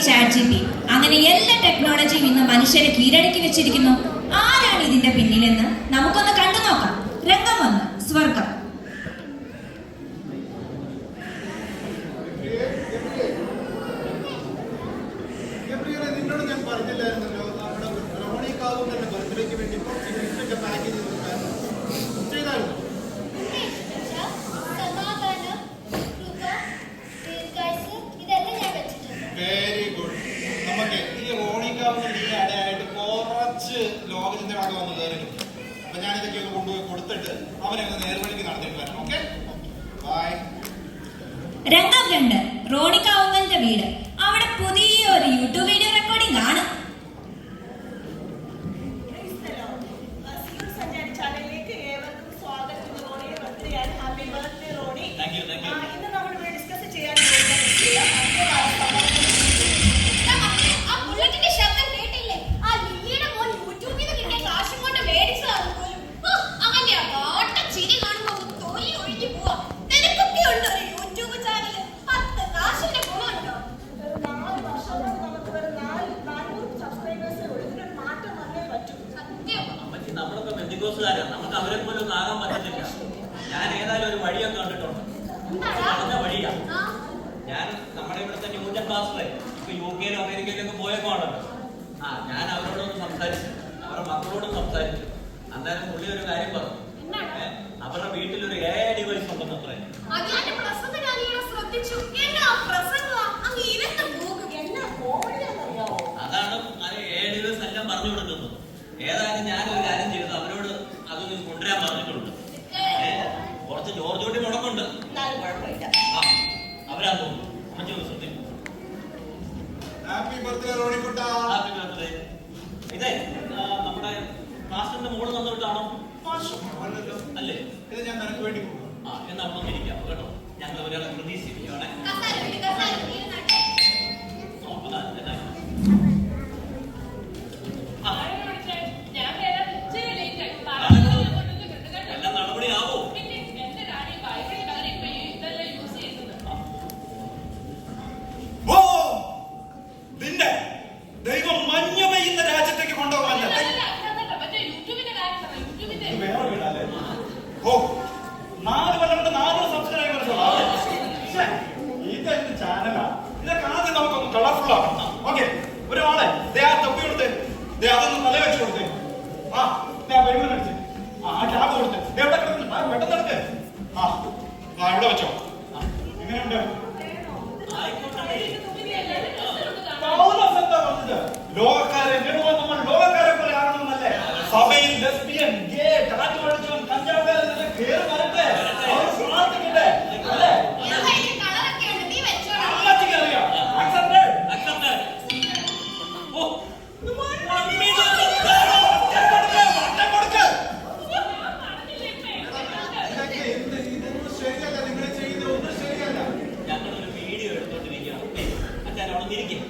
ChatGPT അങ്ങനെ എല്ലാ ടെക്നോളജിയും ഇന്ന് മനുഷ്യരെ കീഴടക്കി വെച്ചിരിക്കുന്നു. ആരാണ് ഇതിന്റെ പിന്നിലെന്ന് നമുക്കൊന്ന് കണ്ടു നോക്കാം. രംഗം 1, സ്വർഗം. Very good. നമുക്ക് ഈ റോണിക്കാവുന്ന ആയിട്ട് കുറച്ച് ലോകചിന്തകളൊക്കെ വന്ന് കയറിയിരുന്നു. അപ്പൊ ഞാൻ ഇതൊക്കെ ഒന്ന് കൊണ്ടുപോയി കൊടുത്തിട്ട് അവനെ ഒന്ന് നേർവഴിക്ക് നടത്തിയിട്ട് വരണം. Okay, bye. രംഗം 2, റോണിക്കാവുന്നതിന്റെ വീട്. അവിടെ പുതിയ ഒരു യൂട്യൂബ് വീഡിയോ റെക്കോർഡിംഗ് ആണ്. നമുക്ക് അവരെ പോലും ഒന്നും ആകാൻ പറ്റത്തില്ല. ഞാൻ ഏതായാലും ഒരു വഴിയൊക്കെ കണ്ടിട്ടുണ്ട്. പറഞ്ഞ വഴിയാ. ഞാൻ നമ്മുടെ ഇവിടുത്തെ ന്യൂജൻ ക്ലാസ്സിലെ ഇപ്പൊ UK-യിലും അമേരിക്കയിലൊക്കെ പോയപ്പോണല്ലോ. ഞാൻ അവരോടൊന്ന് സംസാരിച്ചു, അവരുടെ മക്കളോടും സംസാരിച്ചു. അന്നേരം പുള്ളി ഒരു കാര്യം പറഞ്ഞു. അവരുടെ വീട്ടിലൊരു AI ഡിവൈസ് ഉണ്ടെന്ന് പറയും. അതാണ് AI ഡിവൈസ് എല്ലാം പറഞ്ഞു കൊടുക്കുന്നത്. ഏതായാലും ഞാനൊരു കാര്യം ചെയ്തു, അവരോട് അതൊന്ന് കൊണ്ടുവരാൻ പറഞ്ഞിട്ടുണ്ട്. കുറച്ച് ജോർജ് കുട്ടി മുടക്കുണ്ട്. അവരാ തോന്നുന്നു. ഹാപ്പി ബർത്ത്ഡേ റോണിക്കുട്ടാ. Happy birthday. ഇതേ നമ്മുടെ മാസ്റ്ററിന്റെ മോള് തന്നിട്ടാണോ അല്ലേ? ഇത് ഞാൻ നിനക്ക് വേണ്ടി കൊടുക്കും. എന്നാ അവിടെ ഇരിക്കാം കേട്ടോ. ഞങ്ങൾ ഒരാളെ പ്രതീക്ഷിക്കുകയാണേ. എല്ലാം നടപടിയാവോ? നിന്റെ ദൈവം മഞ്ഞ പെയ്യുന്ന രാജ്യത്തേക്ക് കൊണ്ടുപോകാൻ വേറെ വീടല്ലേ? ഓ, 4 കൊല്ലം കൊണ്ട് 4 സബ്സ്ക്രൈബേഴ്സ്. ഇതെന്ത് ചാനലാ? ഇതൊക്കെ ആദ്യം നമുക്കൊന്ന് കളർഫുൾ ആക്കണം. ഓക്കെ, ഒരാളെ തൊപ്പി കൊടുത്ത് അതൊന്ന് തല വെച്ച് കൊടുത്ത് പെരുമൻ അടിച്ച് ക്യാബ് കൊടുത്ത് എവിടെ കിടക്കുന്നു പെട്ടെന്ന് എടുക്ക്. ഇവിടെ വെച്ചോ. എങ്ങനെയുണ്ട്? ലോകക്കാരെ നമ്മൾ ലോകക്കാരെ പോലെ ആകണമെന്നല്ലേ? സഭയിൽ ലെസ്ബിയൻ, ഗേ, ടാറ്റു അടിച്ചവൻ, കഞ്ചാവുകാരൻ കേറി വരട്ടെ, അവർ പ്രാർത്ഥിക്കട്ടെ അല്ലേ? അമ്മച്ചിക്ക് അറിയാം. ഞങ്ങളൊരു വീഡിയോ എടുത്തോണ്ടിരിക്കുകയാണ്. അച്ഛൻ അവിടെ ഇരിക്കും.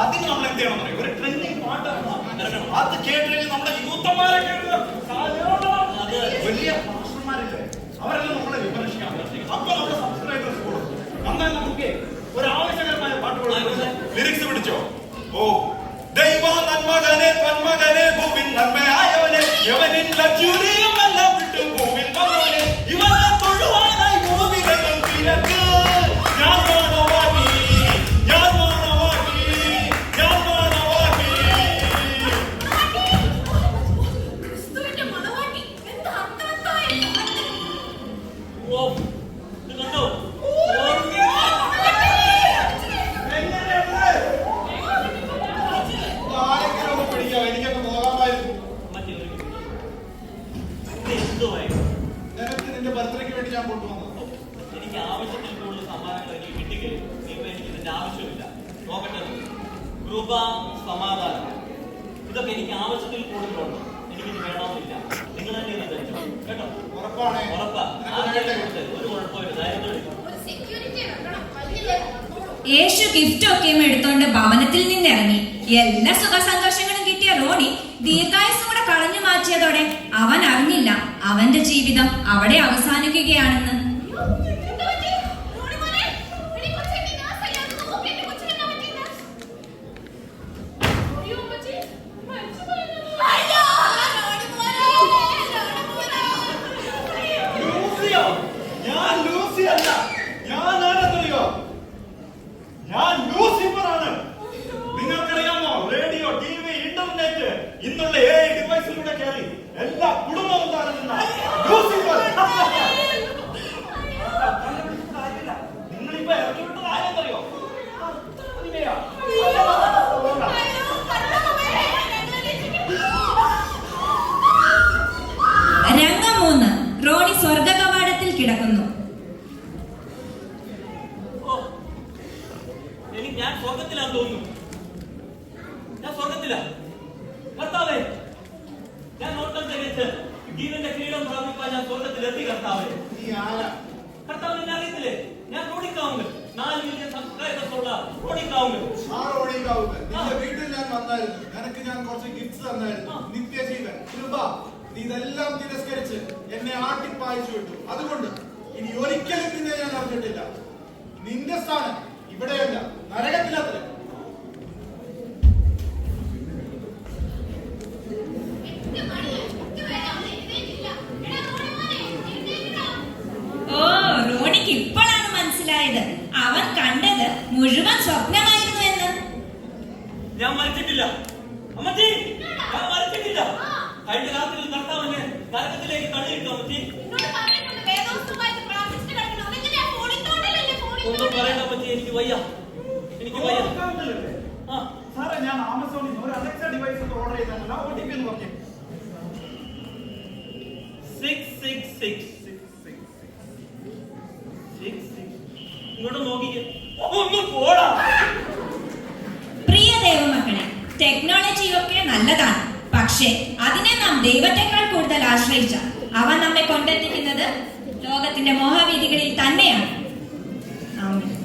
അതിന് നമ്മൾ എന്ത് ചെയ്യണം? ഒരു ട്രെൻഡിങ് പാട്ടാണ്. അത് കേട്ടിട്ട് നമ്മുടെ യൂത്തന്മാരൊക്കെ വലിയ മാസ്റ്റർമാരില്ലേ, അവരെല്ലാം നമ്മളെ വിമർശിക്കാൻ. അപ്പൊ നമ്മുടെ സബ്സ്ക്രൈബേഴ്സ് കൂടും. എന്നാൽ നമുക്ക് ഒരു ആവശ്യകരമായ പാട്ടുകൾ ലിറിക്സ് പിടിച്ചോ. ഓ, ദൈവ നന്മകനെ പന്മകനെ ഭൂവിൻ നന്മയായവനെ യവനിൻ ലക്ഷുരിയും എല്ലാം വിട്ടു ഭൂവിൽ വന്നവനെ ഇവനെ തൊഴുവാനായി ഭൂമികളും തിരക്ക്. ഞാൻ മാനവാദി, ഞാൻ മാനവാദി, ഞാൻ മാനവാദി. ഇത് കണ്ടോ? എനിക്കൊക്കെ പോകാമായിരുന്നു. നിന്റെ ബർത്ത്ഡേക്ക് വേണ്ടി ഞാൻ കൊണ്ടുവന്നു. എനിക്ക് ആവശ്യത്തിൽ കൂടുതൽ സമ്മാനങ്ങൾ എനിക്ക് കിട്ടിക്കഴിഞ്ഞു. ഇപ്പൊ എനിക്ക് ഇതിന്റെ ആവശ്യമില്ല. നോക്കട്ടെ, കൃപ, സമാധാനം, ഇതൊക്കെ എനിക്ക് ആവശ്യത്തിൽ കൂടുതലുണ്ട്. എനിക്കിത് വേണമെന്നില്ല. നിങ്ങൾ തന്നെ ഇത് ധരിച്ചോ കേട്ടോ. ഉറപ്പാണ്? ഉറപ്പാ. ഒരു കുഴപ്പമില്ല. ധൈര്യത്തോടെ. യേശു ഗിഫ്റ്റ് ഒക്കെയും എടുത്തോണ്ട് ഭവനത്തിൽ നിന്നിറങ്ങി. എല്ലാ സുഖസന്തോഷങ്ങളും കിട്ടിയ റോണി ദീർഘായുസ്സും കൂടെ കളഞ്ഞു മാറ്റിയതോടെ അവൻ അറിഞ്ഞില്ല അവന്റെ ജീവിതം അവിടെ അവസാനിക്കുകയാണെന്ന്. കിടക്കുന്നു. ഓ, ഞാൻ സ്വർഗത്തിലാന്ന് തോന്നുന്നു. ഞാൻ സ്വർഗത്തിലാ. കർത്താവേ, ഞാൻ ഓട്ടം തികച്ച് ജീവന്റെ കിരീടം പ്രാപിക്കാൻ ഞാൻ സ്വർഗത്തിലെത്തി. കർത്താവേ, കർത്താവ് എന്നെ അറിയത്തില്ലേ? ഞാൻ റോണിക്കാവുന്നത് 4 മില്യൺ സബ്സ്ക്രൈബേഴ്സ് ഉള്ള റോണിക്കാവുന്നത്. നിന്റെ വീട്ടിൽ ഞാൻ വന്നായിരുന്നു. നിനക്ക് ഞാൻ കുറച്ച് ഗിഫ്റ്റ്സ് തന്നായിരുന്നു. നിത്യജീവൻ, കൃപ. നീ ഇതെല്ലാം തിരസ്കരിച്ച് എന്നെ ആട്ടിപ്പായിച്ചു വിട്ടു. അതുകൊണ്ട് ഇനി ഒരിക്കലും നിന്നെ ഞാൻ അറിഞ്ഞിട്ടില്ല. നിന്റെ സ്ഥാനം ഇവിടെയല്ല, നരകത്തിലത്ര. ഓ, റോണിക്ക് ഇപ്പോഴാണ് മനസ്സിലായത് അവൻ കണ്ടത് മുഴുവൻ സ്വപ്നമായിരുന്നു എന്ന്. ഞാൻ മരിച്ചിട്ടില്ല അമ്മച്ചി, ഞാൻ മരിച്ചിട്ടില്ല. കഴിഞ്ഞ രാത്രിയിൽ കർത്താവിനെ നരകത്തിലേക്ക് തള്ളിയിട്ടു അമ്മച്ചി. ഒന്നും പറയണ്ട അമ്മച്ചി, എനിക്ക് വയ്യ, എനിക്ക് വയ്യ. സാറേ, ഞാൻ ആമസോണിൽ നിന്ന് ഒരു അലക്സ ഡിവൈസ് ഓർഡർ ചെയ്തല്ല. OTP എന്ന് പറഞ്ഞു. 666. ഇങ്ങോട്ട് നോക്കിക്കേ. ഒന്ന് പോടാ. പ്രിയ ദൈവമക്കളെ, ടെക്നോളജിയൊക്കെ നല്ലതാണ്. പക്ഷേ അതിനെ നാം ദൈവത്തെക്കാൾ കൂടുതൽ ആശ്രയിച്ച അവ നമ്മെ കൊണ്ടെത്തിക്കുന്നത് ലോകത്തിന്റെ മോഹവീതികളിൽ തന്നെയാണ്.